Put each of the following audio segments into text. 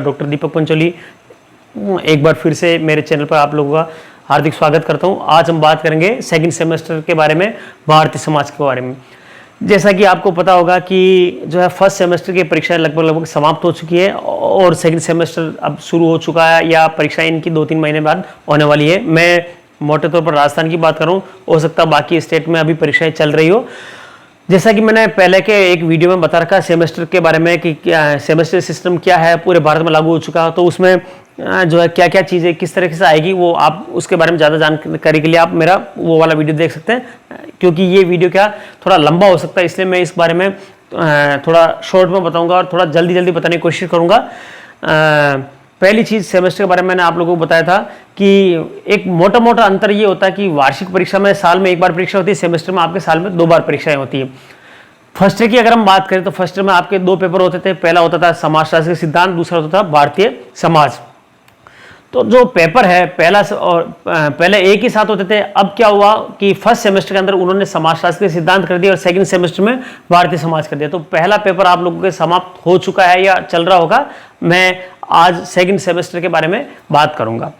Doctor दीपक पंचोली एक बार फिर से मेरे चैनल पर आप लोगों का हार्दिक स्वागत करता हूं। आज हम बात करेंगे सेकंड सेमेस्टर के बारे में, भारतीय समाज के बारे में। जैसा कि आपको पता होगा कि जो है फर्स्ट सेमेस्टर की परीक्षाएं लगभग समाप्त हो चुकी है और सेकंड सेमेस्टर अब शुरू हो चुका है या परीक्षाएं इनकी 2-3 महीने बाद होने वाली है। मैं मोटे तौर पर राजस्थान की बात करूँ, हो सकता है बाकी स्टेट में अभी परीक्षाएं चल रही हो। जैसा कि मैंने पहले के एक वीडियो में बता रखा है सेमेस्टर के बारे में कि क्या सेमेस्टर सिस्टम क्या है, पूरे भारत में लागू हो चुका है, तो उसमें जो है क्या क्या चीज़ें किस तरीके से आएगी, वो आप उसके बारे में ज़्यादा जानकारी के लिए आप मेरा वो वाला वीडियो देख सकते हैं। क्योंकि ये वीडियो क्या थोड़ा लंबा हो सकता है, इसलिए मैं इस बारे में थोड़ा शॉर्ट में बताऊँगा और थोड़ा जल्दी बताने की कोशिश करूँगा। पहली चीज़ सेमेस्टर के बारे में मैंने आप लोगों को बताया था कि एक मोटा अंतर ये होता है कि वार्षिक परीक्षा में साल में एक बार परीक्षा होती है, सेमेस्टर में आपके साल में 2 बार परीक्षाएं होती है। फर्स्ट ईयर की अगर हम बात करें तो फर्स्ट ईयर में आपके 2 पेपर होते थे, पहला होता था समाजशास्त्र के सिद्धांत, दूसरा होता था भारतीय समाज। तो जो पेपर है पहले एक ही साथ होते थे। अब क्या हुआ कि फर्स्ट सेमेस्टर के अंदर उन्होंने समाजशास्त्र के सिद्धांत कर दिया और सेकंड सेमेस्टर में भारतीय समाज कर दिया। तो पहला पेपर आप लोगों के समाप्त हो चुका है या चल रहा होगा। मैं आज सेकंड सेमेस्टर के बारे में बात करूंगा।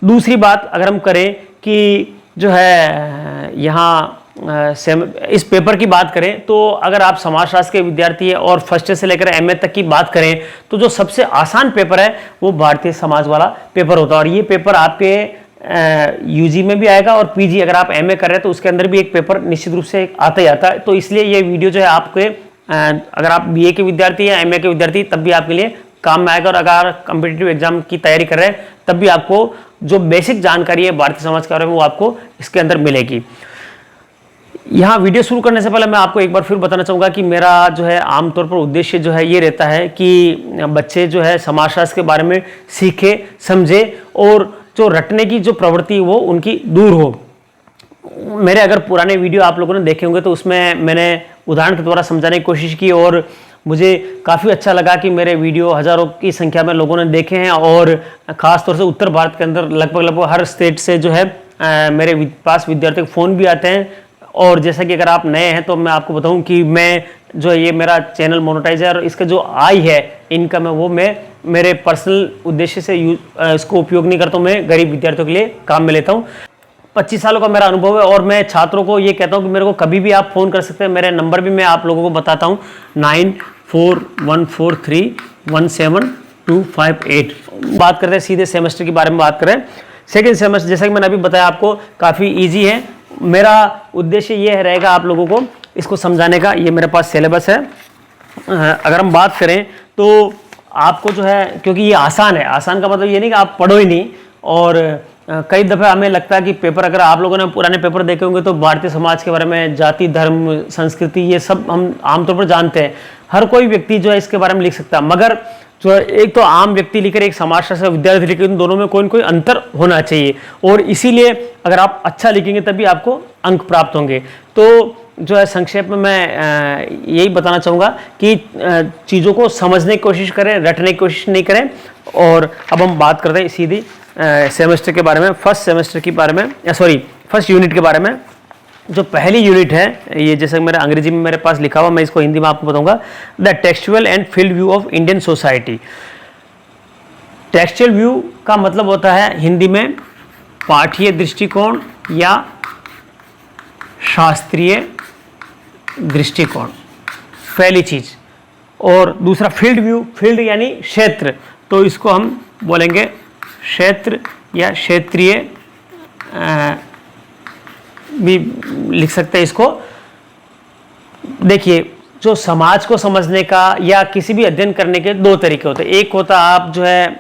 दूसरी बात अगर हम करें कि जो है यहाँ इस पेपर की बात करें तो अगर आप समाजशास्त्र के विद्यार्थी हैं और फर्स्ट ईयर से लेकर एमए तक की बात करें तो जो सबसे आसान पेपर है वो भारतीय समाज वाला पेपर होता है। और ये पेपर आपके यूजी में भी आएगा और पीजी अगर आप एमए कर रहे हैं तो उसके अंदर भी एक पेपर निश्चित रूप से आता ही आता है। तो इसलिए ये वीडियो जो है आपके अगर आप बीए के विद्यार्थी या एमए के विद्यार्थी तब भी आपके लिए काम में आएगा। और अगर कॉम्पिटिटिव एग्जाम की तैयारी कर रहे हैं तब भी आपको जो बेसिक जानकारी है भारतीय समाज के बारे में वो आपको इसके अंदर मिलेगी। यहाँ वीडियो शुरू करने से पहले मैं आपको एक बार फिर बताना चाहूँगा कि मेरा जो है आमतौर पर उद्देश्य जो है ये रहता है कि बच्चे जो है समाजशास्त्र के बारे में सीखे, समझे और जो रटने की जो प्रवृत्ति वो उनकी दूर हो। मेरे अगर पुराने वीडियो आप लोगों ने देखे होंगे तो उसमें मैंने उदाहरण के द्वारा समझाने की कोशिश की और मुझे काफ़ी अच्छा लगा कि मेरे वीडियो हज़ारों की संख्या में लोगों ने देखे हैं। और ख़ास तौर से उत्तर भारत के अंदर लगभग हर स्टेट से जो है मेरे पास विद्यार्थियों के फ़ोन भी आते हैं। और जैसा कि अगर आप नए हैं तो मैं आपको बताऊं कि मैं जो ये मेरा चैनल मोनेटाइज है और इसका जो आय है इनकम है वो मैं मेरे पर्सनल उद्देश्य से इसको उपयोग नहीं करता हूं, मैं गरीब विद्यार्थियों के लिए काम में लेता हूं। 25 सालों का मेरा अनुभव है और मैं छात्रों को ये कहता हूं कि मेरे को कभी भी आप फ़ोन कर सकते हैं। मेरे नंबर भी मैं आप लोगों को बताता हूँ, 9411431728। बात करते हैं सीधे सेमेस्टर के बारे में बात करें। सेकेंड सेमेस्टर जैसा कि मैंने अभी बताया आपको काफ़ी ईजी है। मेरा उद्देश्य ये रहेगा आप लोगों को इसको समझाने का। ये मेरे पास सिलेबस है। अगर हम बात करें तो आपको जो है, क्योंकि ये आसान है, आसान का मतलब ये नहीं कि आप पढ़ो ही नहीं। और कई दफ़े हमें लगता है कि पेपर अगर आप लोगों ने पुराने पेपर देखे होंगे तो भारतीय समाज के बारे में, जाति, धर्म, संस्कृति, ये सब हम आमतौर पर जानते हैं। हर कोई व्यक्ति जो है इसके बारे में लिख सकता है, मगर जो है एक तो आम व्यक्ति लिखे, एक समाजशास्त्र विद्यार्थी लिखे, इन दोनों में कोई न कोई अंतर होना चाहिए। और इसीलिए अगर आप अच्छा लिखेंगे तभी आपको अंक प्राप्त होंगे। तो जो है संक्षेप में मैं यही बताना चाहूँगा कि चीज़ों को समझने की कोशिश करें, रटने की कोशिश नहीं करें। और अब हम बात करते हैं सीधी सेमेस्टर के बारे में, फर्स्ट सेमेस्टर के बारे में, फर्स्ट यूनिट के बारे में। जो पहली यूनिट है ये जैसे मेरे अंग्रेजी में मेरे पास लिखा हुआ, मैं इसको हिंदी में आपको बताऊंगा। The textual and field view of Indian society. Textual view का मतलब होता है हिंदी में पाठीय दृष्टिकोण या शास्त्रीय दृष्टिकोण, पहली चीज। और दूसरा फील्ड व्यू, फील्ड यानी क्षेत्र, तो इसको हम बोलेंगे क्षेत्र या क्षेत्रीय भी लिख सकते हैं इसको। देखिए, जो समाज को समझने का या किसी भी अध्ययन करने के 2 तरीके होते हैं। एक होता है आप जो है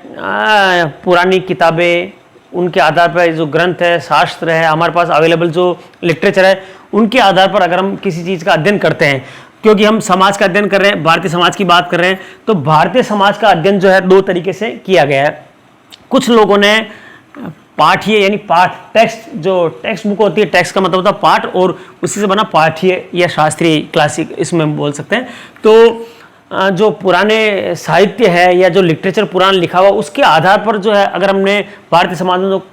पुरानी किताबें, उनके आधार पर जो ग्रंथ है, शास्त्र है, हमारे पास अवेलेबल जो लिटरेचर है, उनके आधार पर अगर हम किसी चीज़ का अध्ययन करते हैं। क्योंकि हम समाज का अध्ययन कर रहे हैं, भारतीय समाज की बात कर रहे हैं, तो भारतीय समाज का अध्ययन जो है 2 तरीके से किया गया है। कुछ लोगों ने पाठीय यानी पाठ, टेक्स्ट, जो टेक्स्ट बुक होती है, टेक्स्ट का मतलब होता है पाठ, और उसी से बना पाठीय या शास्त्रीय, क्लासिक इसमें बोल सकते हैं। तो जो पुराने साहित्य है या जो लिटरेचर पुराना लिखा हुआ, उसके आधार पर जो है अगर हमने भारतीय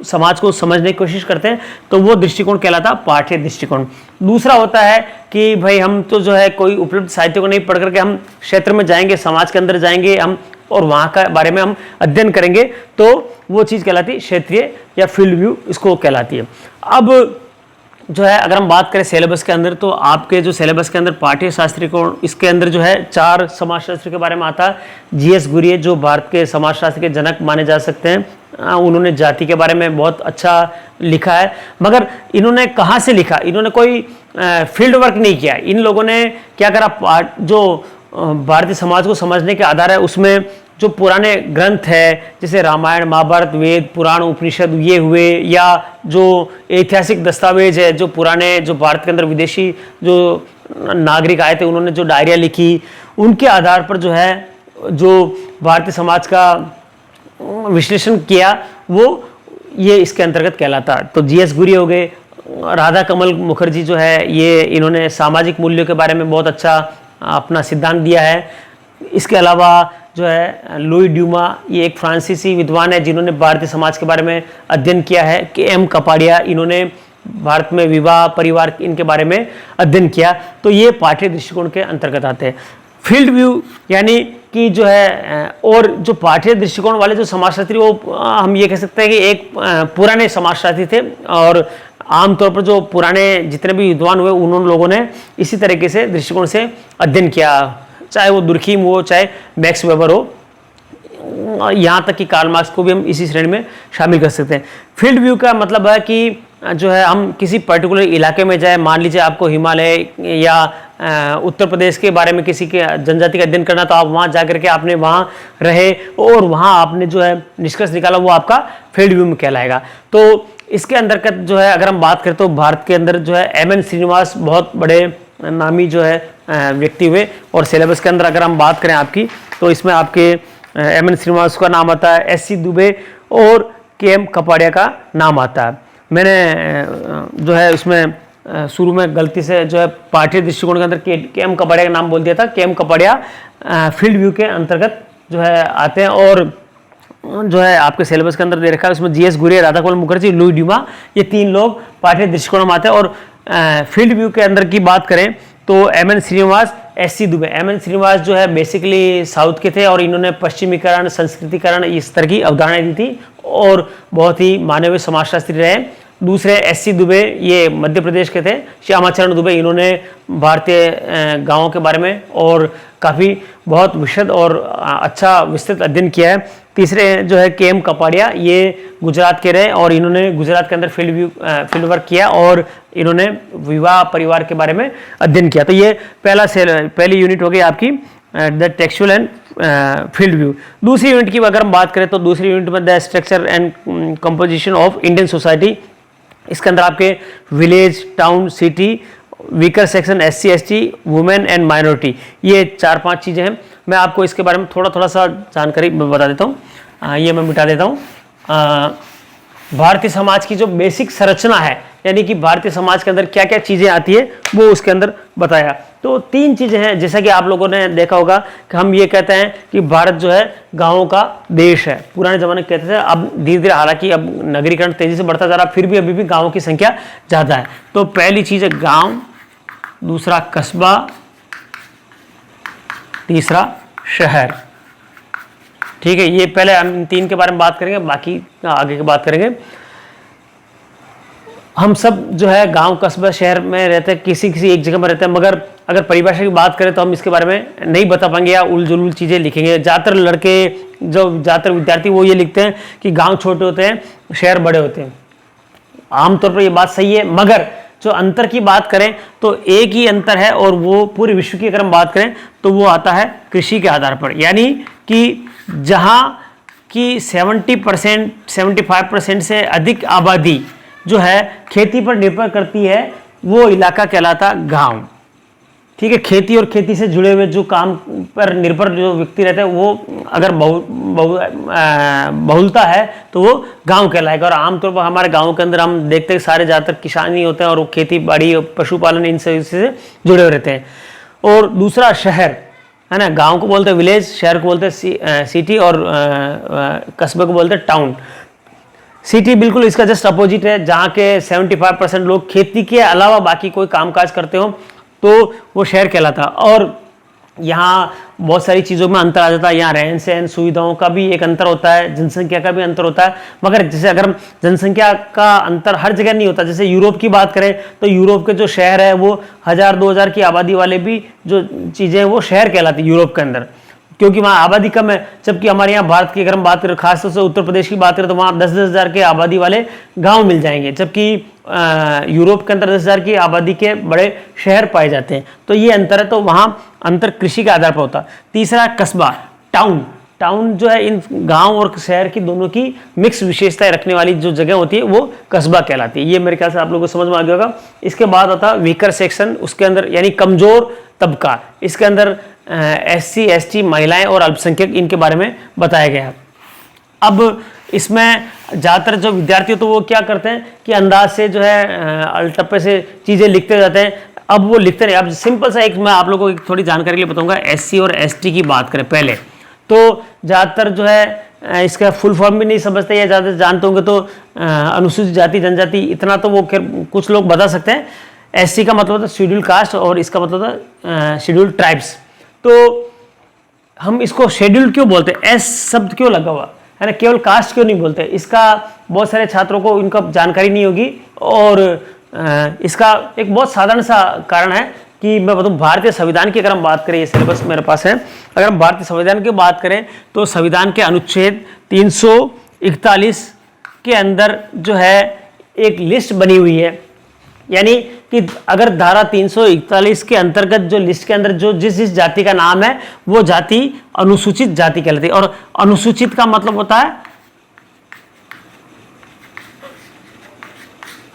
समाज को समझने की कोशिश करते हैं तो वो दृष्टिकोण कहलाता है पाठ्य दृष्टिकोण। दूसरा होता है कि भाई हम तो जो है कोई उपलब्ध साहित्य को नहीं पढ़ करके हम क्षेत्र में जाएंगे, समाज के अंदर जाएंगे, हम और वहाँ का बारे में हम अध्ययन करेंगे तो वो चीज़ कहलाती है क्षेत्रीय या फील्ड व्यू, इसको कहलाती है। अब जो है अगर हम बात करें सिलेबस के अंदर, तो आपके जो सिलेबस के अंदर पाठ्य शास्त्र को इसके अंदर जो है 4 समाजशास्त्र के बारे में आता है। जीएस गुरिये जो भारत के समाजशास्त्र के जनक माने जा सकते हैं, उन्होंने जाति के बारे में बहुत अच्छा लिखा है, मगर इन्होंने कहाँ से लिखा, इन्होंने कोई फील्ड वर्क नहीं किया। इन लोगों ने क्या करा, जो भारतीय समाज को समझने के आधार है उसमें जो पुराने ग्रंथ है जैसे रामायण, महाभारत, वेद, पुराण, उपनिषद ये हुए, या जो ऐतिहासिक दस्तावेज है, जो पुराने जो भारत के अंदर विदेशी जो नागरिक आए थे उन्होंने जो डायरिया लिखी, उनके आधार पर जो है जो भारतीय समाज का विश्लेषण किया वो ये इसके अंतर्गत कहलाता। तो जीएस गुरिये हो गए। राधा कमल मुखर्जी जो है ये इन्होंने सामाजिक मूल्यों के बारे में बहुत अच्छा अपना सिद्धांत दिया है। इसके अलावा जो है लुई ड्यूमा, ये एक फ्रांसीसी विद्वान है जिन्होंने भारतीय समाज के बारे में अध्ययन किया है। के.एम. कपाड़िया, इन्होंने भारत में विवाह, परिवार, इनके बारे में अध्ययन किया। तो ये पाठ्य दृष्टिकोण के अंतर्गत आते हैं। फील्ड व्यू यानी कि जो है, और जो पाठ्य दृष्टिकोण वाले जो समाजशास्त्री वो हम ये कह सकते हैं कि एक पुराने समाजशास्त्री थे, और आमतौर पर जो पुराने जितने भी विद्वान हुए उन्होंने लोगों ने इसी तरीके से दृष्टिकोण से अध्ययन किया, चाहे वो दुर्खीम हो, चाहे मैक्स वेबर हो, यहाँ तक कि कार्ल मार्क्स को भी हम इसी श्रेणी में शामिल कर सकते हैं। फील्ड व्यू का मतलब है कि जो है हम किसी पर्टिकुलर इलाके में जाए, मान लीजिए आपको हिमालय या उत्तर प्रदेश के बारे में किसी के जनजाति का अध्ययन करना, तो आप वहाँ जाकर के आपने वहाँ रहे और वहाँ आपने जो है निष्कर्ष निकाला, वो आपका फील्ड व्यू में कहलाएगा। तो इसके अंतर्गत जो है अगर हम बात करें तो भारत के अंदर जो है एम.एन. श्रीनिवास बहुत बड़े नामी जो है व्यक्ति हुए, और सिलेबस के अंदर अगर हम बात करें आपकी, तो इसमें आपके एम.एन. श्रीनिवास का नाम आता है, एस.सी. दुबे और के.एम. कपाड़िया का नाम आता है। मैंने जो है उसमें शुरू में गलती से जो है पाठ्य दृष्टिकोण के अंदर के.एम. कपाड़िया का नाम बोल दिया था। के.एम. कपाड़िया फील्ड व्यू के अंतर्गत जो है आते हैं, और जो है आपके सिलेबस के अंदर दे रखा है उसमें जीएस गुरिये, राधा कमल मुखर्जी, लुई ड्यूमा, ये 3 लोग पाठ्य दृष्टिकोण में आते हैं। और फील्ड व्यू के अंदर की बात करें तो M N. Srinivas, S C. Dube. M N. Srinivas जो है बेसिकली साउथ के थे और इन्होंने पश्चिमीकरण, संस्कृतिकरण इस तरह की अवधारणाएं दी थी और बहुत ही माने हुए समाजशास्त्री रहे। दूसरे एस.सी. दुबे, ये मध्य प्रदेश के थे। श्यामाचरण दुबे, इन्होंने भारतीय गांवों के बारे में और काफ़ी बहुत विशद और अच्छा विस्तृत अध्ययन किया है। तीसरे जो है के.एम. कपाड़िया, ये गुजरात के रहे और इन्होंने गुजरात के अंदर फील्ड वर्क किया और इन्होंने विवाह, परिवार के बारे में अध्ययन किया। तो ये पहली यूनिट हो गई आपकी the textual and field view. दूसरी यूनिट की अगर हम बात करें तो दूसरी यूनिट में the structure and composition of Indian society. इसके अंदर आपके village, town, city, weaker section, SC, ST, women and minority, ये 4-5 चीज़ें हैं। मैं आपको इसके बारे में थोड़ा सा जानकारी बता देता हूँ। ये मैं मिटा देता हूँ। भारतीय समाज की जो बेसिक संरचना है, यानी कि भारतीय समाज के अंदर क्या क्या चीज़ें आती है वो उसके अंदर बताया। तो 3 चीज़ें हैं, जैसा कि आप लोगों ने देखा होगा कि हम ये कहते हैं कि भारत जो है गाँवों का देश है। पुराने ज़माने में कहते थे, अब धीरे धीरे, हालांकि अब नगरीकरण तेज़ी से बढ़ता जा रहा, फिर भी अभी भी गाँवों की संख्या ज़्यादा है। तो पहली चीज़ है गाँव, दूसरा कस्बा, तीसरा शहर। ठीक है, ये पहले हम इन 3 के बारे में बात करेंगे, बाकी आगे की बात करेंगे। हम सब जो है गांव, कस्बा, शहर में रहते हैं, किसी एक जगह में रहते हैं, मगर अगर परिभाषा की बात करें तो हम इसके बारे में नहीं बता पाएंगे या उलझुल चीज़ें लिखेंगे। ज़्यादातर लड़के, ज़्यादातर विद्यार्थी वो ये लिखते हैं कि गांव छोटे होते हैं, शहर बड़े होते हैं। आमतौर पर ये बात सही है, मगर जो अंतर की बात करें तो एक ही अंतर है, और वो पूरे विश्व की अगर हम बात करें तो वो आता है कृषि के आधार पर। यानी कि जहाँ की 70%, 75% से अधिक आबादी जो है खेती पर निर्भर करती है, वो इलाका कहलाता गांव। ठीक है, खेती और खेती से जुड़े हुए जो काम पर निर्भर जो व्यक्ति रहते हैं, वो अगर बहुलता है तो वो गांव कहलाएगा। और आमतौर पर हमारे गाँव के अंदर हम देखते हैं सारे ज़्यादातर किसान ही होते हैं, और वो खेती बाड़ी, पशुपालन, इन से जुड़े हुए रहते हैं। और दूसरा शहर है ना, गांव को बोलते हैं विलेज, शहर को बोलते हैं सिटी, और कस्बे को बोलते हैं टाउन। सिटी बिल्कुल इसका जस्ट अपोजिट है, जहाँ के 75% लोग खेती के अलावा बाकी कोई कामकाज करते हो तो वो शहर कहलाता। और यहाँ बहुत सारी चीज़ों में अंतर आ जाता है। यहाँ रहन सहन सुविधाओं का भी एक अंतर होता है, जनसंख्या का भी अंतर होता है। मगर जैसे अगर हम जनसंख्या का अंतर हर जगह नहीं होता, जैसे यूरोप की बात करें तो यूरोप के जो शहर है वो 1000-2000 की आबादी वाले भी जो चीज़ें हैं वो शहर कहलाती है यूरोप के अंदर, क्योंकि वहाँ आबादी कम है। जबकि हमारे यहाँ भारत की अगर हम बात करें, खासतौर से उत्तर प्रदेश की बात करें, तो वहाँ 10-10 हज़ार के आबादी वाले गांव मिल जाएंगे, जबकि यूरोप के अंदर 10,000 की आबादी के बड़े शहर पाए जाते हैं। तो ये अंतर है, तो वहाँ अंतर कृषि के आधार पर होता है। तीसरा कस्बा, टाउन। टाउन जो है इन गांव और शहर की दोनों की मिक्स विशेषताएं रखने वाली जो जगह होती है वो कस्बा कहलाती है। ये मेरे ख्याल से आप लोगों को समझ में आ गया होगा। इसके बाद आता है वीकर सेक्शन, उसके अंदर यानी कमजोर तबका। इसके अंदर SC ST महिलाएं और अल्पसंख्यक, इनके बारे में बताया गया है। अब इसमें ज़्यादातर जो विद्यार्थी तो वो क्या करते हैं कि अंदाज से जो है अलटप्पे से चीज़ें लिखते जाते हैं। अब वो लिखते नहीं, अब सिंपल सा एक मैं आप लोगों को थोड़ी जानकारी के लिए बताऊंगा। SC और ST की बात करें पहले, तो ज़्यादातर जो है इसका फुल फॉर्म भी नहीं समझते या ज़्यादा जानते होंगे, तो अनुसूचित जाति जनजाति, इतना तो वो कुछ लोग बता सकते हैं। SC का मतलब होता है शेड्यूल कास्ट और इसका मतलब होता है शेड्यूल ट्राइब्स। तो हम इसको शेड्यूल क्यों बोलते हैं, एस शब्द क्यों लगा हुआ है ना, केवल कास्ट क्यों नहीं बोलते, इसका बहुत सारे छात्रों को इनका जानकारी नहीं होगी। और इसका एक बहुत साधारण सा कारण है कि मैं बताऊं, भारतीय संविधान की अगर हम बात करें, ये सिलेबस मेरे पास है, अगर हम भारतीय संविधान की बात करें तो संविधान के अनुच्छेद 341 के अंदर जो है एक लिस्ट बनी हुई है। यानी कि अगर धारा 341 के अंतर्गत जो लिस्ट के अंदर जो जिस जाति का नाम है वो जाति अनुसूचित जाति कहलाती है। और अनुसूचित का मतलब होता है,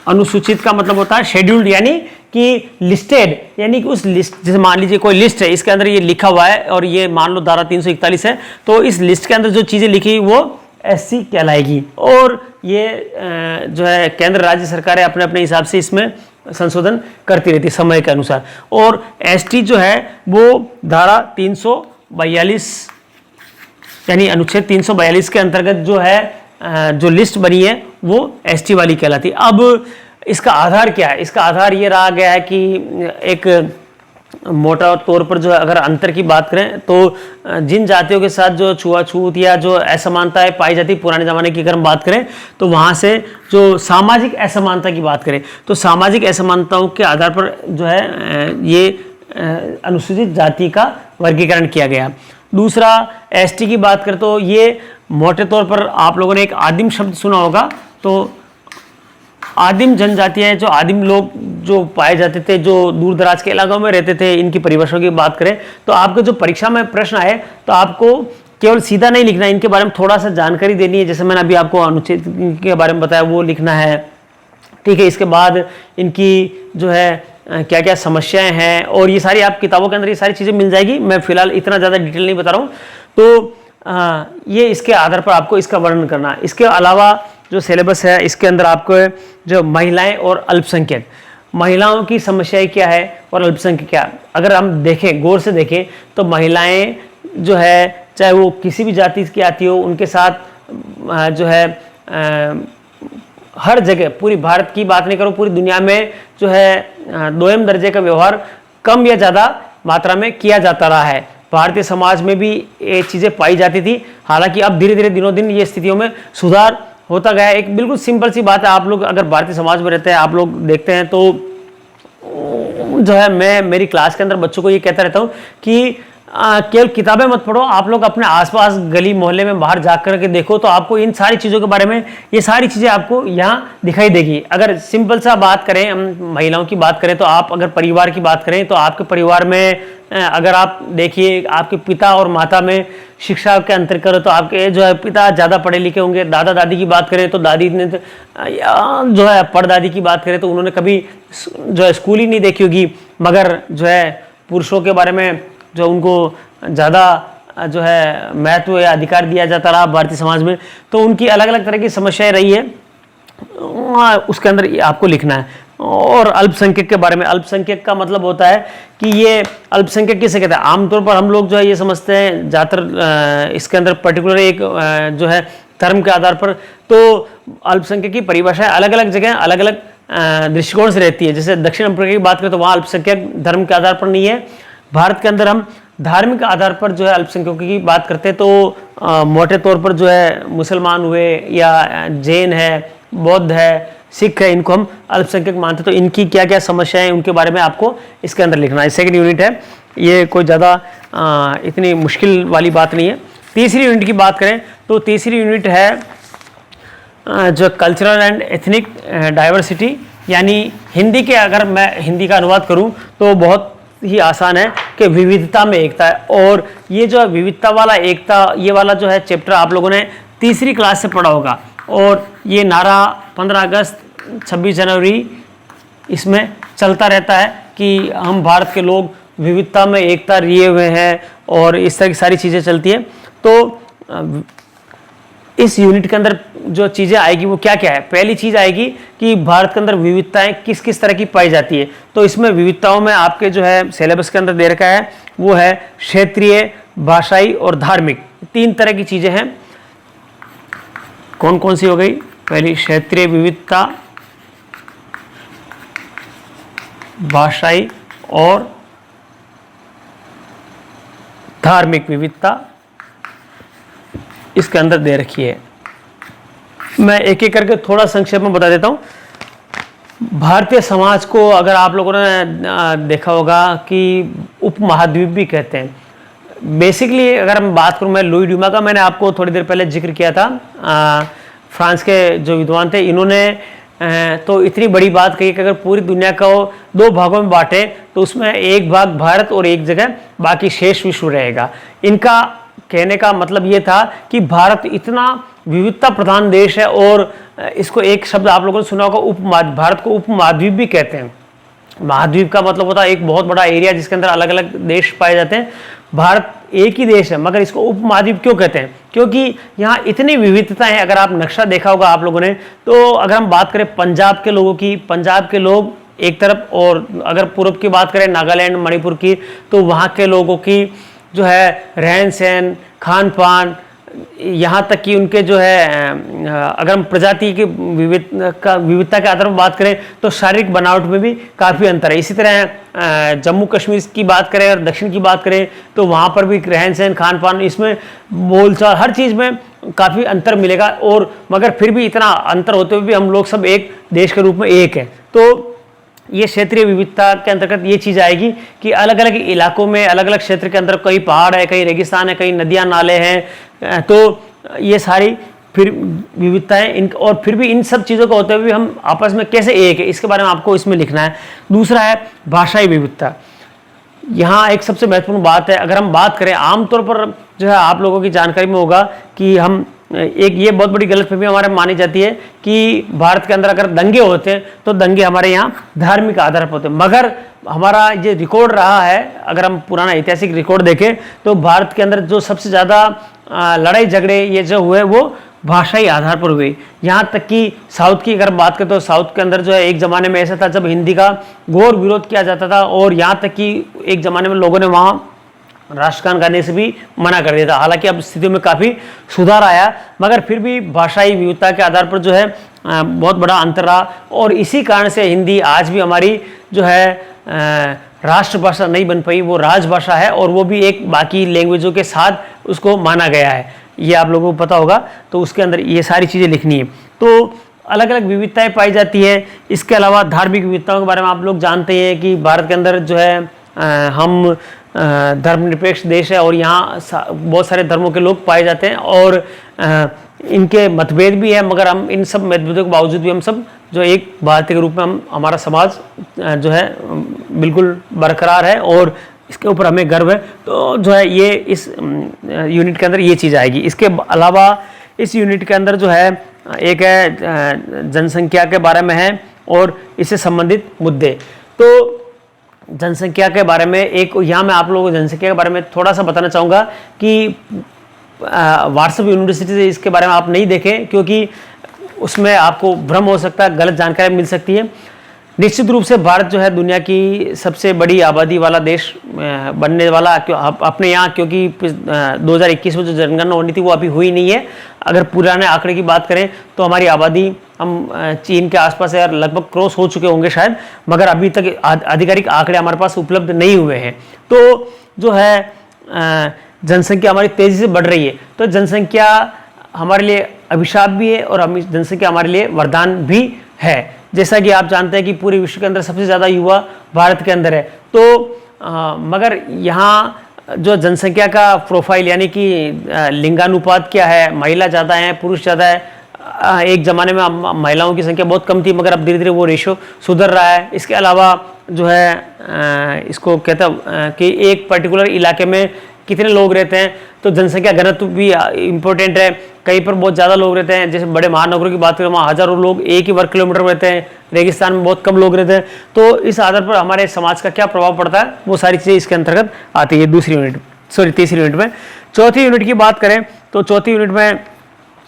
अनुसूचित का मतलब होता है शेड्यूल्ड, यानी कि लिस्टेड, यानी कि उस लिस्ट, जैसे मान लीजिए कोई लिस्ट है, इसके अंदर ये लिखा हुआ है और ये मान लो धारा 341 है, तो इस लिस्ट के अंदर जो चीजें लिखी वो SC कहलाएगी। और ये जो है केंद्र राज्य सरकारें अपने अपने हिसाब से इसमें संशोधन करती रहती है समय के अनुसार। और ST जो है वो धारा 342 यानी अनुच्छेद 342 के अंतर्गत जो है जो लिस्ट बनी है वो ST वाली कहलाती है। अब इसका आधार क्या है, इसका आधार ये रहा गया है कि एक मोटा तौर पर जो है अगर अंतर की बात करें तो जिन जातियों के साथ जो छुआछूत या जो असमानताएं पाई जाती पुराने ज़माने की अगर हम बात करें, तो वहाँ से जो सामाजिक असमानता की बात करें तो सामाजिक असमानताओं के आधार पर जो है ये अनुसूचित जाति का वर्गीकरण किया गया। दूसरा ST की बात करें तो ये मोटे तौर पर आप लोगों ने एक आदिम शब्द सुना होगा, तो आदिम जनजातियां, जो आदिम लोग जो पाए जाते थे, जो दूर दराज के इलाकों में रहते थे, इनकी परिभाषा की बात करें तो आपको जो परीक्षा में प्रश्न आए तो आपको केवल सीधा नहीं लिखना है, इनके बारे में थोड़ा सा जानकारी देनी है। जैसे मैंने अभी आपको अनुच्छेद के बारे में बताया वो लिखना है, ठीक है। इसके बाद इनकी जो है क्या क्या समस्याएं हैं, और ये सारी आप किताबों के अंदर ये सारी चीज़ें मिल जाएगी। मैं फिलहाल इतना ज़्यादा डिटेल नहीं बता रहा हूँ, तो ये इसके आधार पर आपको इसका वर्णन करना है। इसके अलावा जो सिलेबस है इसके अंदर आपको जो महिलाएं और अल्पसंख्यक, महिलाओं की समस्याएं क्या है और अल्पसंख्यक क्या, अगर हम देखें गौर से देखें तो महिलाएं जो है चाहे वो किसी भी जाति की आती हो, उनके साथ जो है हर जगह, पूरी भारत की बात नहीं करूँ, पूरी दुनिया में जो है दोयम दर्जे का व्यवहार कम या ज़्यादा मात्रा में किया जाता रहा है। भारतीय समाज में भी ये चीज़ें पाई जाती थी, हालांकि अब धीरे धीरे दिनों दिन ये स्थितियों में सुधार होता गया है। एक बिल्कुल सिंपल सी बात है, आप लोग अगर भारतीय समाज में रहते हैं, आप लोग देखते हैं तो जो है मैं मेरी क्लास के अंदर बच्चों को ये कहता रहता हूँ कि केवल किताबें मत पढ़ो, आप लोग अपने आसपास गली मोहल्ले में बाहर जा कर के देखो तो आपको इन सारी चीज़ों के बारे में, ये सारी चीज़ें आपको यहाँ दिखाई देगी। अगर सिंपल सा बात करें, हम महिलाओं की बात करें तो आप अगर परिवार की बात करें तो आपके परिवार में अगर आप देखिए आपके पिता और माता में शिक्षा के अंतर करो तो आपके जो है पिता ज़्यादा पढ़े लिखे होंगे। दादा दादी की बात करें तो दादी ने जो है परदादी की बात करें तो उन्होंने कभी जो है स्कूल ही नहीं देखी होगी, मगर जो है पुरुषों के बारे में जो उनको ज़्यादा जो है महत्व या अधिकार दिया जाता रहा भारतीय समाज में, तो उनकी अलग अलग तरह की समस्याएं रही है, उसके अंदर आपको लिखना है। और अल्पसंख्यक के बारे में, अल्पसंख्यक का मतलब होता है कि ये अल्पसंख्यक किसे कहते हैं, आमतौर पर हम लोग जो है ये समझते हैं ज़्यादातर इसके अंदर पर्टिकुलर एक जो है धर्म के आधार पर, तो अल्पसंख्यक की परिभाषा अलग अलग जगह अलग अलग दृष्टिकोण से रहती है। जैसे दक्षिण अफ्रीका की बात करें तो वहाँ अल्पसंख्यक धर्म के आधार पर नहीं है। भारत के अंदर हम धार्मिक आधार पर जो है अल्पसंख्यकों की बात करते हैं तो मोटे तौर पर जो है मुसलमान हुए या जैन है, बौद्ध है, सिख है, इनको हम अल्पसंख्यक मानते हैं। तो इनकी क्या क्या समस्याएं हैं उनके बारे में आपको इसके अंदर लिखना है। सेकंड यूनिट है, ये कोई ज़्यादा इतनी मुश्किल वाली बात नहीं है। तीसरी यूनिट की बात करें तो तीसरी यूनिट है जो कल्चरल एंड एथनिक डाइवर्सिटी, यानी हिंदी के अगर मैं हिंदी का अनुवाद करूं तो बहुत ही आसान है कि विविधता में एकता है। और ये जो विविधता वाला एकता, ये वाला जो है चैप्टर आप लोगों ने तीसरी क्लास से पढ़ा होगा। और ये नारा 15 अगस्त 26 जनवरी इसमें चलता रहता है कि हम भारत के लोग विविधता में एकता लिए हुए हैं और इस तरह की सारी चीज़ें चलती हैं। तो इस यूनिट के अंदर जो चीज़ें आएगी वो क्या क्या है। पहली चीज़ आएगी कि भारत के अंदर विविधताएं किस किस तरह की पाई जाती है। तो इसमें विविधताओं में आपके जो है सिलेबस के अंदर दे रखा है वो है क्षेत्रीय, भाषाई और धार्मिक, 3 तरह की चीज़ें हैं। कौन कौन सी हो गई? पहली क्षेत्रीय विविधता, भाषाई और धार्मिक विविधता इसके अंदर दे रखी है। मैं एक एक करके थोड़ा संक्षेप में बता देता हूँ। भारतीय समाज को अगर आप लोगों ने देखा होगा कि उपमहाद्वीप भी कहते हैं। बेसिकली अगर मैं बात करूँ, मैं लुई ड्यूमा का मैंने आपको थोड़ी देर पहले जिक्र किया था। फ्रांस के जो विद्वान थे, इन्होंने तो इतनी बड़ी बात कही कि अगर पूरी दुनिया को 2 भागों में बांटे तो उसमें एक भाग भारत और एक जगह बाकी शेष विश्व रहेगा। इनका कहने का मतलब ये था कि भारत इतना विविधता प्रधान देश है और इसको एक शब्द आप लोगों ने सुना होगा उपमहाद्वीप, भारत को उपमहाद्वीप भी कहते हैं। महाद्वीप का मतलब होता है एक बहुत बड़ा एरिया जिसके अंदर अलग अलग देश पाए जाते हैं। भारत एक ही देश है मगर इसको उपमहाद्वीप क्यों कहते हैं? क्योंकि यहाँ इतनी विविधता है। अगर आप नक्शा देखा होगा आप लोगों ने, तो अगर हम बात करें पंजाब के लोगों की, पंजाब के लोग एक तरफ, और अगर पूर्व की बात करें नागालैंड, मणिपुर की, तो वहाँ के लोगों की जो है रहन सहन, खान पान, यहाँ तक कि उनके जो है अगर हम प्रजाति की विविधता के आधार पर बात करें तो शारीरिक बनावट में भी काफ़ी अंतर है। इसी तरह जम्मू कश्मीर की बात करें और दक्षिण की बात करें तो वहाँ पर भी रहन सहन, खान पान, इसमें बोलचाल, हर चीज़ में काफ़ी अंतर मिलेगा। और मगर फिर भी इतना अंतर होते हुए भी हम लोग सब एक देश के रूप में एक है। तो ये क्षेत्रीय विविधता के अंतर्गत ये चीज़ आएगी कि अलग अलग इलाकों में, अलग अलग क्षेत्र के अंदर कई पहाड़ है, कई रेगिस्तान है, कई नदियाँ नाले हैं। तो ये सारी फिर विविधताएं और फिर भी इन सब चीज़ों को होते हुए भी हम आपस में कैसे एक है, इसके बारे में आपको इसमें लिखना है। दूसरा है भाषाई विविधता। यहाँ एक सबसे महत्वपूर्ण बात है, अगर हम बात करें आमतौर पर जो है आप लोगों की जानकारी में होगा कि हम एक ये बहुत बड़ी गलतफहमी हमारे मानी जाती है कि भारत के अंदर अगर दंगे होते हैं तो दंगे हमारे यहाँ धार्मिक आधार पर होते हैं। मगर हमारा ये रिकॉर्ड रहा है, अगर हम पुराना ऐतिहासिक रिकॉर्ड देखें तो भारत के अंदर जो सबसे ज़्यादा लड़ाई झगड़े ये जो हुए वो भाषाई आधार पर हुए। यहाँ तक कि साउथ की अगर बात करें तो साउथ के अंदर जो है एक ज़माने में ऐसा था जब हिंदी का घोर विरोध किया जाता था और यहाँ तक कि एक ज़माने में लोगों ने वहाँ राष्ट्रगान गाने से भी मना कर दिया था। हालांकि अब स्थितियों में काफ़ी सुधार आया, मगर फिर भी भाषाई विविधता के आधार पर जो है बहुत बड़ा अंतर रहा। और इसी कारण से हिंदी आज भी हमारी जो है राष्ट्रभाषा नहीं बन पाई, वो राजभाषा है और वो भी एक बाकी लैंग्वेजों के साथ उसको माना गया है। ये आप लोगों को पता होगा। तो उसके अंदर ये सारी चीज़ें लिखनी है। तो अलग अलग विविधताएं पाई जाती है। इसके अलावा धार्मिक विविधताओं के बारे में आप लोग जानते हैं कि भारत के अंदर जो है हम धर्मनिरपेक्ष देश है और यहाँ बहुत सारे धर्मों के लोग पाए जाते हैं और इनके मतभेद भी है, मगर हम इन सब मतभेदों के बावजूद भी हम सब जो एक भारतीय के रूप में हम हमारा समाज जो है बिल्कुल बरकरार है और इसके ऊपर हमें गर्व है। तो जो है ये इस यूनिट के अंदर ये चीज़ आएगी। इसके अलावा इस यूनिट के अंदर जो है एक है जनसंख्या के बारे में है और इससे संबंधित मुद्दे। तो जनसंख्या के बारे में एक यहाँ मैं आप लोगों को जनसंख्या के बारे में थोड़ा सा बताना चाहूँगा कि व्हाट्सएप यूनिवर्सिटी से इसके बारे में आप नहीं देखें क्योंकि उसमें आपको भ्रम हो सकता है, गलत जानकारी मिल सकती है। निश्चित रूप से भारत जो है दुनिया की सबसे बड़ी आबादी वाला देश बनने वाला अपने यहाँ, क्योंकि 2021 में जो जनगणना होनी थी वो अभी हुई नहीं है। अगर पुराने आंकड़े की बात करें तो हमारी आबादी हम चीन के आसपास यार लगभग क्रॉस हो चुके होंगे शायद, मगर अभी तक आधिकारिक आंकड़े हमारे पास उपलब्ध नहीं हुए हैं। तो जो है जनसंख्या हमारी तेज़ी से बढ़ रही है, तो जनसंख्या हमारे लिए अभिशाप भी है और जनसंख्या हमारे लिए वरदान भी है। जैसा कि आप जानते हैं कि पूरे विश्व के अंदर सबसे ज़्यादा युवा भारत के अंदर है, तो मगर यहाँ जो जनसंख्या का प्रोफाइल यानी कि लिंगानुपात क्या है, महिला ज़्यादा है पुरुष ज़्यादा है। एक ज़माने में महिलाओं की संख्या बहुत कम थी, मगर अब धीरे धीरे वो रेशो सुधर रहा है। इसके अलावा जो है इसको कहता कि एक पर्टिकुलर इलाके में कितने लोग रहते हैं, तो जनसंख्या घनत्व भी इम्पोर्टेंट है। कहीं पर बहुत ज़्यादा लोग रहते हैं, जैसे बड़े महानगरों की बात करें वहाँ हज़ारों लोग एक ही वर्ग किलोमीटर में रहते हैं, रेगिस्तान में बहुत कम लोग रहते हैं। तो इस आधार पर हमारे समाज का क्या प्रभाव पड़ता है, वो सारी चीज़ें इसके अंतर्गत आती है तीसरी यूनिट में। चौथी यूनिट की बात करें तो चौथी यूनिट में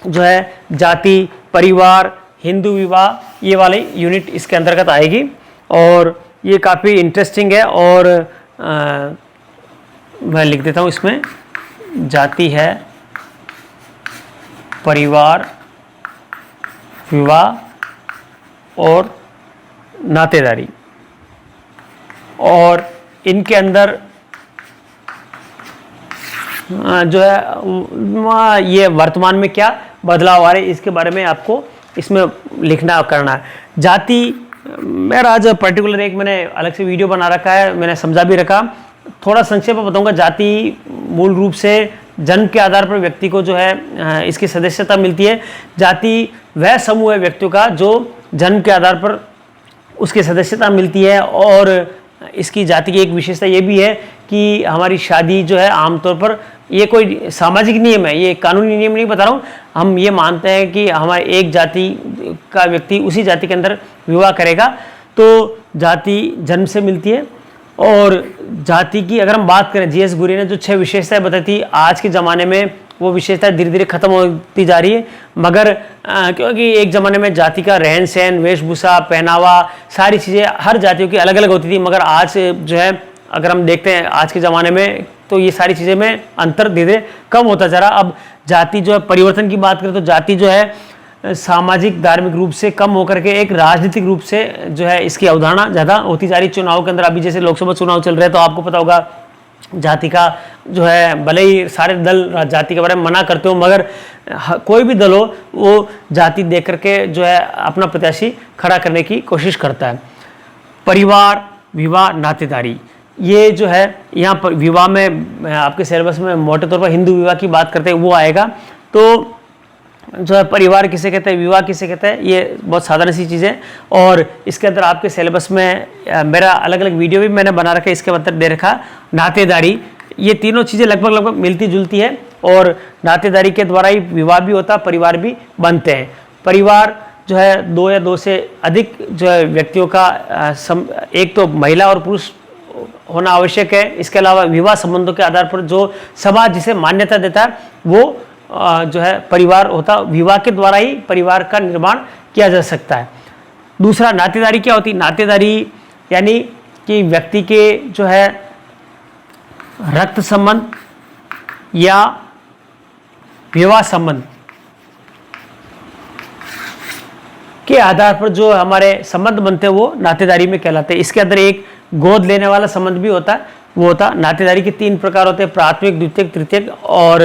जो है जाति, परिवार, हिंदू विवाह, ये वाली यूनिट इसके अंतर्गत आएगी और ये काफ़ी इंटरेस्टिंग है। और मैं लिख देता हूँ इसमें, जाति है, परिवार, विवाह और नातेदारी, और इनके अंदर जो है ये वर्तमान में क्या बदलाव आ रहे हैं इसके बारे में आपको इसमें लिखना करना है। जाति मेरा आज पर्टिकुलर एक मैंने अलग से वीडियो बना रखा है, मैंने समझा भी रखा, थोड़ा संक्षेप में बताऊंगा। जाति मूल रूप से जन्म के आधार पर व्यक्ति को जो है इसकी सदस्यता मिलती है। जाति वह समूह है व्यक्तियों का जो जन्म के आधार पर उसकी सदस्यता मिलती है। और इसकी जाति की एक विशेषता ये भी है कि हमारी शादी जो है आमतौर पर, ये कोई सामाजिक नियम है, ये कानूनी नियम नहीं बता रहा हूँ, हम ये मानते हैं कि हमारे एक जाति का व्यक्ति उसी जाति के अंदर विवाह करेगा। तो जाति जन्म से मिलती है। और जाति की अगर हम बात करें, जीएस गुरी ने जो 6 विशेषताएं बताई थी, आज के ज़माने में वो विशेषताएं धीरे धीरे खत्म होती जा रही है। मगर क्योंकि एक ज़माने में जाति का रहन सहन, वेशभूषा, पहनावा, सारी चीज़ें हर जातियों की अलग अलग होती थी, मगर आज जो है अगर हम देखते हैं आज के ज़माने में, तो ये सारी चीज़ें में अंतर धीरे धीरे कम होता जा रहा। अब जाति जो है परिवर्तन की बात करें तो जाति जो है सामाजिक धार्मिक रूप से कम होकर के एक राजनीतिक रूप से जो है इसकी अवधारणा ज़्यादा होती जा रही। चुनाव के अंदर अभी जैसे लोकसभा चुनाव चल रहे हैं, तो आपको पता होगा जाति का जो है, भले ही सारे दल जाति के बारे में मना करते हो, मगर कोई भी दल हो वो जाति देख करके जो है अपना प्रत्याशी खड़ा करने की कोशिश करता है। परिवार, विवाह, नातेदारी, ये जो है यहाँ पर विवाह में आपके सिलेबस में मोटे तौर पर हिंदू विवाह की बात करते हैं वो आएगा। तो जो है परिवार किसे कहते हैं, विवाह किसे कहते हैं, ये बहुत साधारण सी चीज़ है। और इसके अंदर आपके सिलेबस में मेरा अलग अलग वीडियो भी मैंने बना रखा है, इसके अंदर दे रखा नातेदारी। ये तीनों चीज़ें लगभग मिलती जुलती है और नातेदारी के द्वारा ही विवाह भी होता है, परिवार भी बनते हैं। परिवार जो है 2 या 2 से अधिक जो है व्यक्तियों का एक तो महिला और पुरुष होना आवश्यक है। इसके अलावा विवाह संबंधों के आधार पर जो समाज जिसे मान्यता देता है वो जो है परिवार होता। विवाह के द्वारा ही परिवार का निर्माण किया जा सकता है। दूसरा, नातेदारी क्या होती है? नातेदारी यानी कि व्यक्ति के जो है रक्त संबंध या विवाह संबंध के आधार पर जो हमारे संबंध बनते हैं वो नातेदारी में कहलाते हैं। इसके अंदर एक गोद लेने वाला संबंध भी होता है, वो होता नातेदारी के 3 प्रकार होते हैं, प्राथमिक, द्वितीयक, तृतीयक। और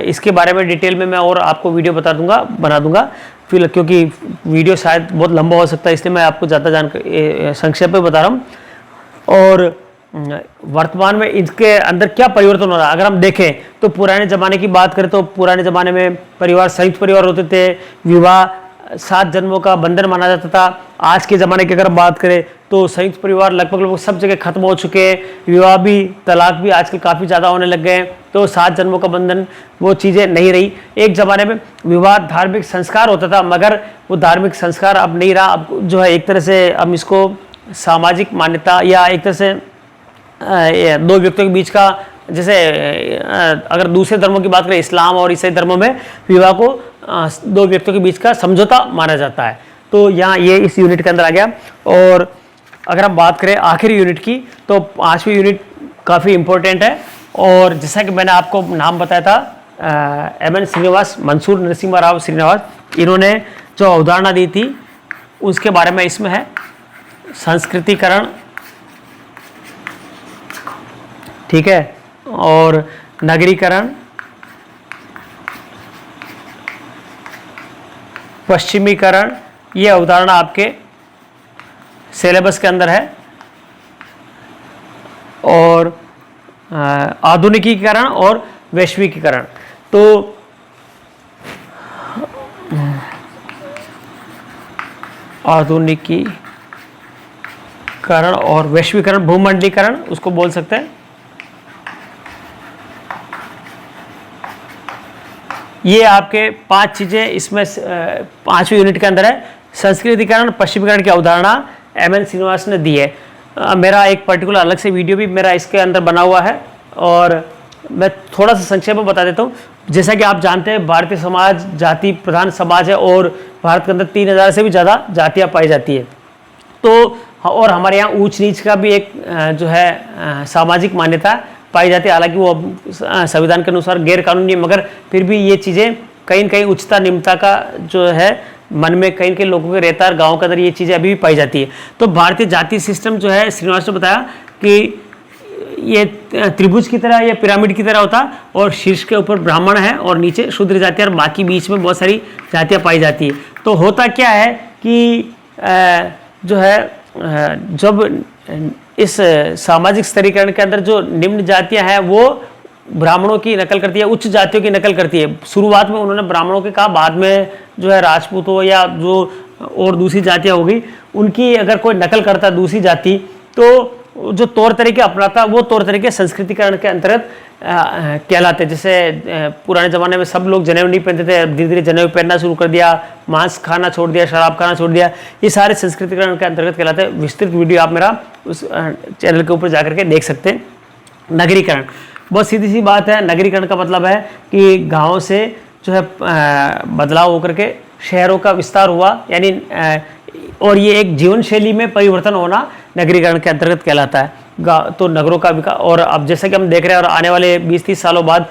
इसके बारे में डिटेल में मैं और आपको वीडियो बना दूंगा फिर, क्योंकि वीडियो शायद बहुत लंबा हो सकता है, इसलिए मैं आपको ज़्यादा जानकारी संक्षेप में बता रहा हूँ। और वर्तमान में इसके अंदर क्या परिवर्तन हो रहा है अगर हम देखें तो, पुराने ज़माने की बात करें तो पुराने ज़माने में परिवार संयुक्त परिवार होते थे, विवाह 7 जन्मों का बंधन माना जाता था। आज के ज़माने की अगर बात करें तो संयुक्त परिवार लगभग सब जगह खत्म हो चुके हैं। विवाह भी, तलाक भी आजकल काफ़ी ज़्यादा होने लग गए हैं, तो 7 जन्मों का बंधन वो चीज़ें नहीं रही। एक ज़माने में विवाह धार्मिक संस्कार होता था, मगर वो धार्मिक संस्कार अब नहीं रहा। अब जो है एक तरह से हम इसको सामाजिक मान्यता या एक तरह से 2 व्यक्तियों के बीच का, जैसे अगर दूसरे धर्मों की बात करें, इस्लाम और ईसाई धर्मों में विवाह को 2 व्यक्तियों के बीच का समझौता माना जाता है। तो यहाँ ये इस यूनिट के अंदर आ गया। और अगर हम बात करें आखिरी यूनिट की, तो 5वीं यूनिट काफ़ी इम्पोर्टेंट है। और जैसा कि मैंने आपको नाम बताया था, MN श्रीनिवास, मंसूर नरसिम्हा राव श्रीनिवास, इन्होंने जो अवधारणा दी थी उसके बारे में इसमें है। संस्कृतिकरण, ठीक है, और नगरीकरण, पश्चिमीकरण, ये अवधारणा आपके सिलेबस के अंदर है। और आधुनिकीकरण और वैश्विकीकरण, तो आधुनिकीकरण और वैश्वीकरण, भूमंडलीकरण उसको बोल सकते हैं। ये आपके 5 चीजें इसमें 5वीं यूनिट के अंदर है। संस्कृतिकरण, पश्चिमीकरण की अवधारणा एम.एन. श्रीनिवास ने दी है। मेरा एक पर्टिकुलर अलग से वीडियो भी मेरा इसके अंदर बना हुआ है और मैं थोड़ा सा संक्षेप में बता देता हूँ। जैसा कि आप जानते हैं भारतीय समाज जाति प्रधान समाज है और भारत के अंदर 3000 से भी ज़्यादा जातियाँ पाई जाती है। तो और हमारे यहाँ ऊंच नीच का भी एक जो है सामाजिक मान्यता पाई जाती है। हालांकि वो संविधान के अनुसार गैर कानूनी है, मगर फिर भी ये चीज़ें कहीं न कहीं उच्चता निम्नता का जो है मन में कहीं के लोगों के रहता है। गाँव के अंदर ये चीज़ें अभी भी पाई जाती है। तो भारतीय जाति सिस्टम जो है, श्रीनिवास ने बताया कि ये त्रिभुज की तरह या पिरामिड की तरह होता और शीर्ष के ऊपर ब्राह्मण है और नीचे शूद्र जाति और बाकी बीच में बहुत सारी जातियाँ पाई जाती है। तो होता क्या है कि जो है जब इस सामाजिक स्तरीकरण के अंदर जो निम्न जातियाँ हैं वो ब्राह्मणों की नकल करती है, उच्च जातियों की नकल करती है। शुरुआत में उन्होंने ब्राह्मणों के कहा, बाद में जो है राजपूत हो या जो और दूसरी जातियाँ हो गई, उनकी अगर कोई नकल करता है दूसरी जाति, तो जो तौर तरीके अपनाता वो तौर तरीके संस्कृतिकरण के अंतर्गत कहलाते। जैसे पुराने ज़माने में सब लोग जनेऊ नहीं पहनते थे, धीरे धीरे जनेऊ पहनना शुरू कर दिया, मांस खाना छोड़ दिया, शराब खाना छोड़ दिया, ये सारे संस्कृतिकरण के अंतर्गत कहलाते हैं। विस्तृत वीडियो आप मेरा उस चैनल के ऊपर जाकर के देख सकते हैं। नगरीकरण, बहुत सीधी सी बात है। नगरीकरण का मतलब है कि गाँव से जो है बदलाव होकर के शहरों का विस्तार हुआ, यानी और ये एक जीवन शैली में परिवर्तन होना नगरीकरण के अंतर्गत कहलाता है। तो नगरों का विकास, और अब जैसे कि हम देख रहे हैं और आने वाले 20-30 सालों बाद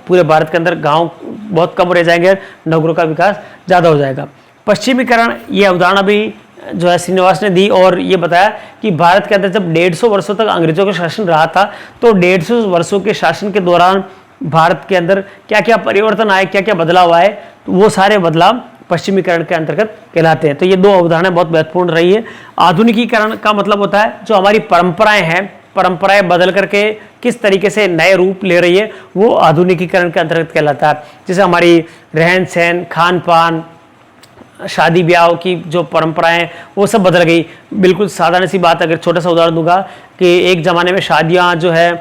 पूरे भारत के अंदर गांव बहुत कम रह जाएंगे, नगरों का विकास ज़्यादा हो जाएगा। पश्चिमीकरण, ये अवधारणा भी जो है श्रीनिवास ने दी और ये बताया कि भारत के अंदर जब 150 वर्षों तक अंग्रेजों का शासन रहा था, तो 150 वर्षों के शासन के दौरान भारत के अंदर क्या क्या परिवर्तन आए, क्या क्या बदलाव आए, तो वो सारे बदलाव पश्चिमीकरण के अंतर्गत कहलाते हैं। तो ये 2 अवधारणाएं बहुत महत्वपूर्ण रही है। आधुनिकीकरण का मतलब होता है जो हमारी परंपराएं हैं, परंपराएं बदल करके किस तरीके से नए रूप ले रही है, वो आधुनिकीकरण के अंतर्गत कहलाता है। जैसे हमारी रहन सहन, खान पान, शादी ब्याह की जो परंपराएं वो सब बदल गई। बिल्कुल साधारण सी बात, अगर छोटा सा उदाहरण दूंगा कि एक ज़माने में शादियाँ जो है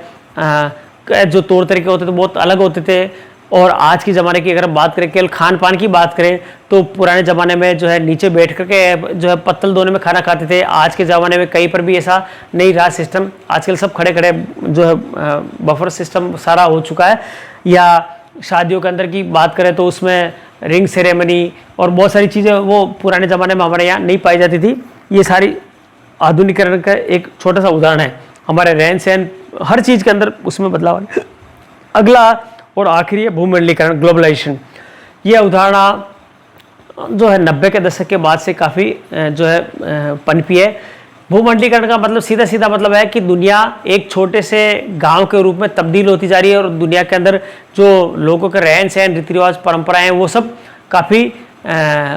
जो तौर तरीके होते थे बहुत अलग होते थे, और आज के ज़माने की अगर बात करें, केवल खान पान की बात करें, तो पुराने ज़माने में जो है नीचे बैठ करके जो है पत्तल दोने में खाना खाते थे। आज के ज़माने में कहीं पर भी ऐसा नहीं रहा सिस्टम, आजकल सब खड़े खड़े जो है बफर सिस्टम सारा हो चुका है। या शादियों के अंदर की बात करें तो उसमें रिंग सेरेमनी और बहुत सारी चीज़ें वो पुराने ज़माने में हमारे यहाँ नहीं पाई जाती थी। ये सारी आधुनिकीकरण का एक छोटा सा उदाहरण है। हमारे रहन सहन हर चीज़ के अंदर उसमें बदलाव है। अगला और आखिरी है भूमंडलीकरण, ग्लोबलाइजेशन। ये अवधारणा जो है 90 के दशक के बाद से काफ़ी जो है पनपी है। भूमंडलीकरण का मतलब सीधा सीधा मतलब है कि दुनिया एक छोटे से गांव के रूप में तब्दील होती जा रही है और दुनिया के अंदर जो लोगों के रहन सहन, रीति रिवाज, परंपराएं वो सब काफ़ी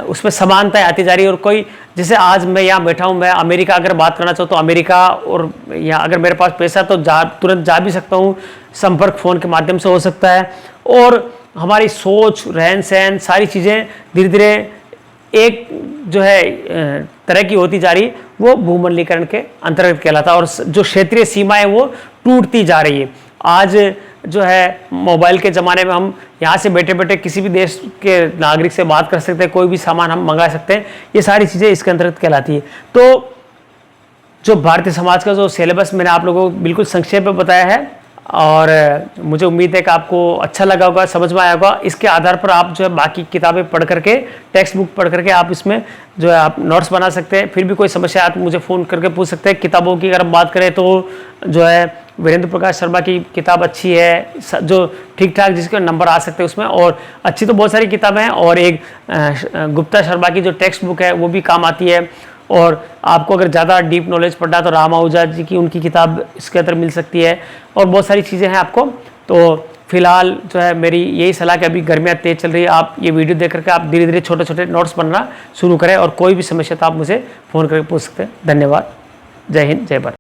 उसमें समानताएं आती जा रही है। और कोई जैसे आज मैं यहाँ बैठा हूँ, मैं अमेरिका अगर बात करना चाहूँ तो अमेरिका, और या अगर मेरे पास पैसा तो तुरंत जा भी सकता हूँ, संपर्क फ़ोन के माध्यम से हो सकता है। और हमारी सोच, रहन सहन, सारी चीज़ें धीरे धीरे एक जो है तरह की होती जा रही है, वो भूमंडलीकरण के अंतर्गत कहलाता है। और जो क्षेत्रीय सीमाएं वो टूटती जा रही है। आज जो है मोबाइल के ज़माने में हम यहाँ से बैठे बैठे किसी भी देश के नागरिक से बात कर सकते हैं, कोई भी सामान हम मंगा सकते हैं। ये सारी चीज़ें इसके अंतर्गत कहलाती है। तो जो भारतीय समाज का जो सिलेबस मैंने आप लोगों को बिल्कुल संक्षेप में बताया है, और मुझे उम्मीद है कि आपको अच्छा लगा होगा, समझ में आया होगा। इसके आधार पर आप जो है बाकी किताबें पढ़ करके, टेक्स्ट बुक पढ़ करके आप इसमें जो है आप नोट्स बना सकते हैं। फिर भी कोई समस्या आप मुझे फ़ोन करके पूछ सकते हैं। किताबों की अगर हम बात करें तो जो है वीरेंद्र प्रकाश शर्मा की किताब अच्छी है, जो ठीक ठाक जिसके नंबर आ सकते हैं उसमें, और अच्छी तो बहुत सारी किताबें हैं। और एक गुप्ता शर्मा की जो टेक्स्ट बुक है वो भी काम आती है। और आपको अगर ज़्यादा डीप नॉलेज पढ़ना है तो राम आहूजा जी की उनकी किताब इसके अंदर मिल सकती है। और बहुत सारी चीज़ें हैं, आपको तो फिलहाल जो है मेरी यही सलाह कि अभी गर्मियाँ तेज़ चल रही है, आप ये वीडियो देख करके आप धीरे धीरे छोटे छोटे नोट्स बनना शुरू करें, और कोई भी समस्या तो आप मुझे फ़ोन करके पूछ सकते हैं। धन्यवाद। जय हिंद, जय भारत।